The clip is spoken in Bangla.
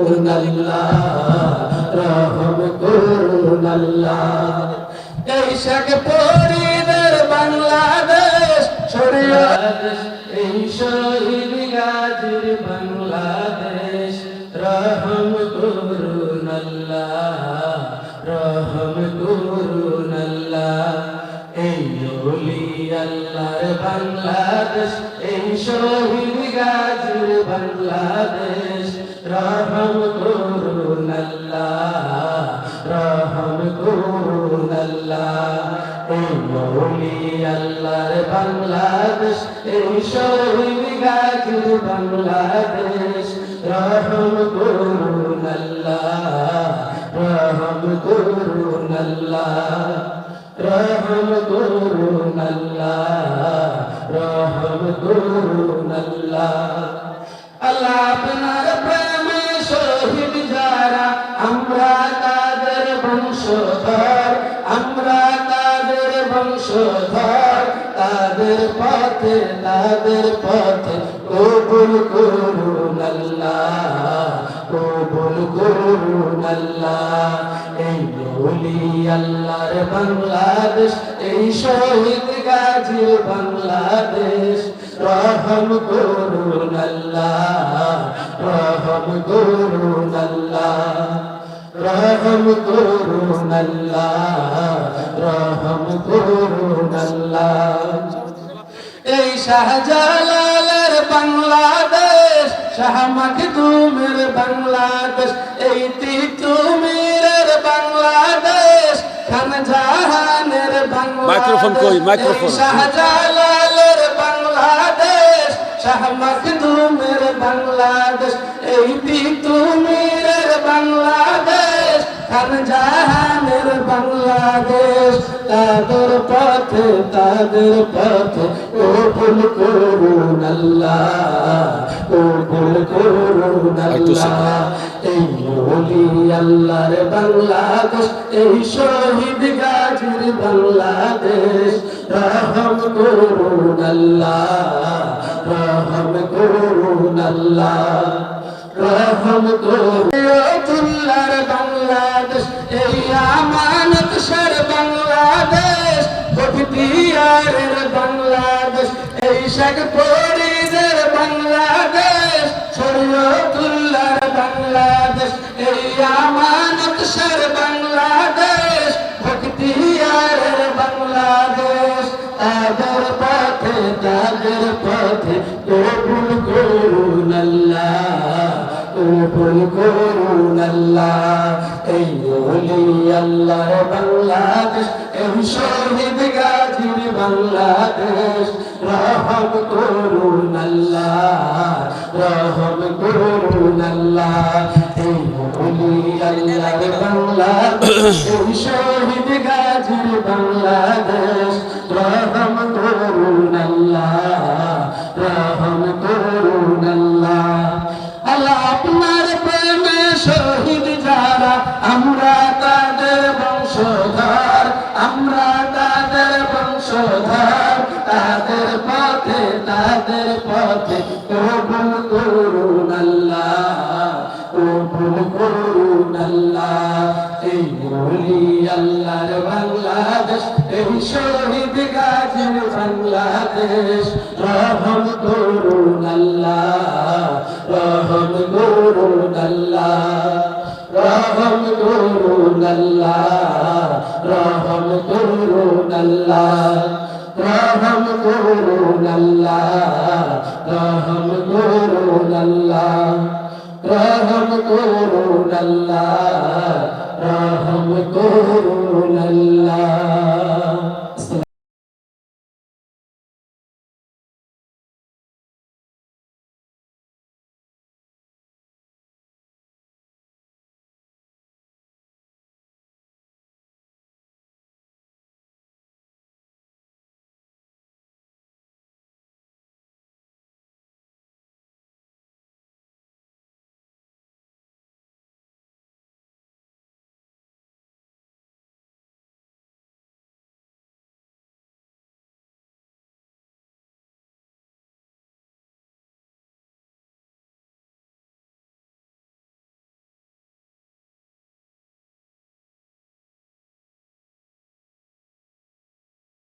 করুন আল্লাহ, রহম করুন আল্লাহ। এই শেখ ফরিদের বাংলাদেশ শরীয়ত, এই শহীদ গাজীর বাংলাদেশ, রহম করুন আল্লাহ, রহম করুন আল্লাহ। এই ওলি আল্লাহর বাংলাদেশ, এই শহীদ গাজীর বাংলাদেশ, রহম করুন আল্লাহ, রহম করুন আল্লাহ। এই ওলি আল্লাহর বাংলাদেশ, এই শহীদ গাজীর বাংলাদেশ, রহম করুন আল্লাহ, রহম করুন আল্লাহ, রহম করুন আল্লাহ, রহম করুন আল্লাহ। আল্লাহ আপনার প্রেমে শহীদ যারা, আমরা তাদের বংশধর, আমরা তাদের বংশধর। তাদের পথে, তাদের পথে কবুল করুন আল্লাহ, কবুল করুন আল্লাহ। এই ওলি আল্লাহর বাংলাদেশ, এই শহীদ গাজীর বাংলাদেশ, রহম করুন আল্লাহ, রহম করুন আল্লাহ, রহম করুন আল্লাহ, রহম করুন আল্লাহ। এই শাহজালালের বাংলাদেশ, শাহ মাখদুমের বাংলাদেশ, এই তিতুমিরের বাংলাদেশ, খানজাহানের বাংলাদেশ। মাইক্রোফোন কই? মাইক্রোফোন। শাহজালালের বাংলাদেশ, শাহ মাখদুমের বাংলাদেশ, এই তিতুমিরের বাংলাদেশ, খানজাহানের বাংলাদেশ। তাদের পথে, তাদের পথে কবুল করুন আল্লাহ, কবুল করুন আল্লাহ। এই ওলি আল্লাহর বাংলাদেশ, এই শহীদ গাজীর বাংলাদেশ, রহম করুন আল্লাহ, রহম করুন আল্লাহ, রহম করুন। আল্লাহর বাংলাদেশ, এই আমানত সার বাংলাদেশ, বখতিয়ারের বাংলাদেশ, এই শেখ ফরিদের বাংলাদেশ, শরীয়তুল্লাহর বাংলাদেশ, এই আমানত সার বাংলাদেশ, বখতিয়ারের বাংলাদেশ। তাদের পথে, তাদের পথে কবুল করুন আল্লাহ, কবুল করুন আল্লাহ। এই ওলি আল্লাহর বাংলাদেশ, এই শহীদ গাজীর বাংলাদেশ, রহম করুন আল্লাহ, রহম করুন আল্লাহ। এই ওলি আল্লাহর বাংলাদেশ, এই শহীদ গাজীর বাংলাদেশ, রহম করুন আল্লাহ, রহম করুন আল্লাহ। আল্লাহ আপনার প্রেমে শহীদ যারা, আমরা তাদের বংশধর, আমরা তাদের বংশধর। তাদের পথে, তাদের পথে কবুল করুন আল্লাহ, কবুল করুন আল্লাহ। এই ওলি আল্লাহর বাংলাদেশ, এই শহীদ গাজীর বাংলাদেশ, রহম করুন আল্লাহ, রহম করুন আল্লাহ, রহম করুন আল্লাহ, রহম করুন আল্লাহ, রহম করুন আল্লাহ, রহম করুন আল্লাহ, রহম করুন আল্লাহ, রহম করুন আল্লাহ।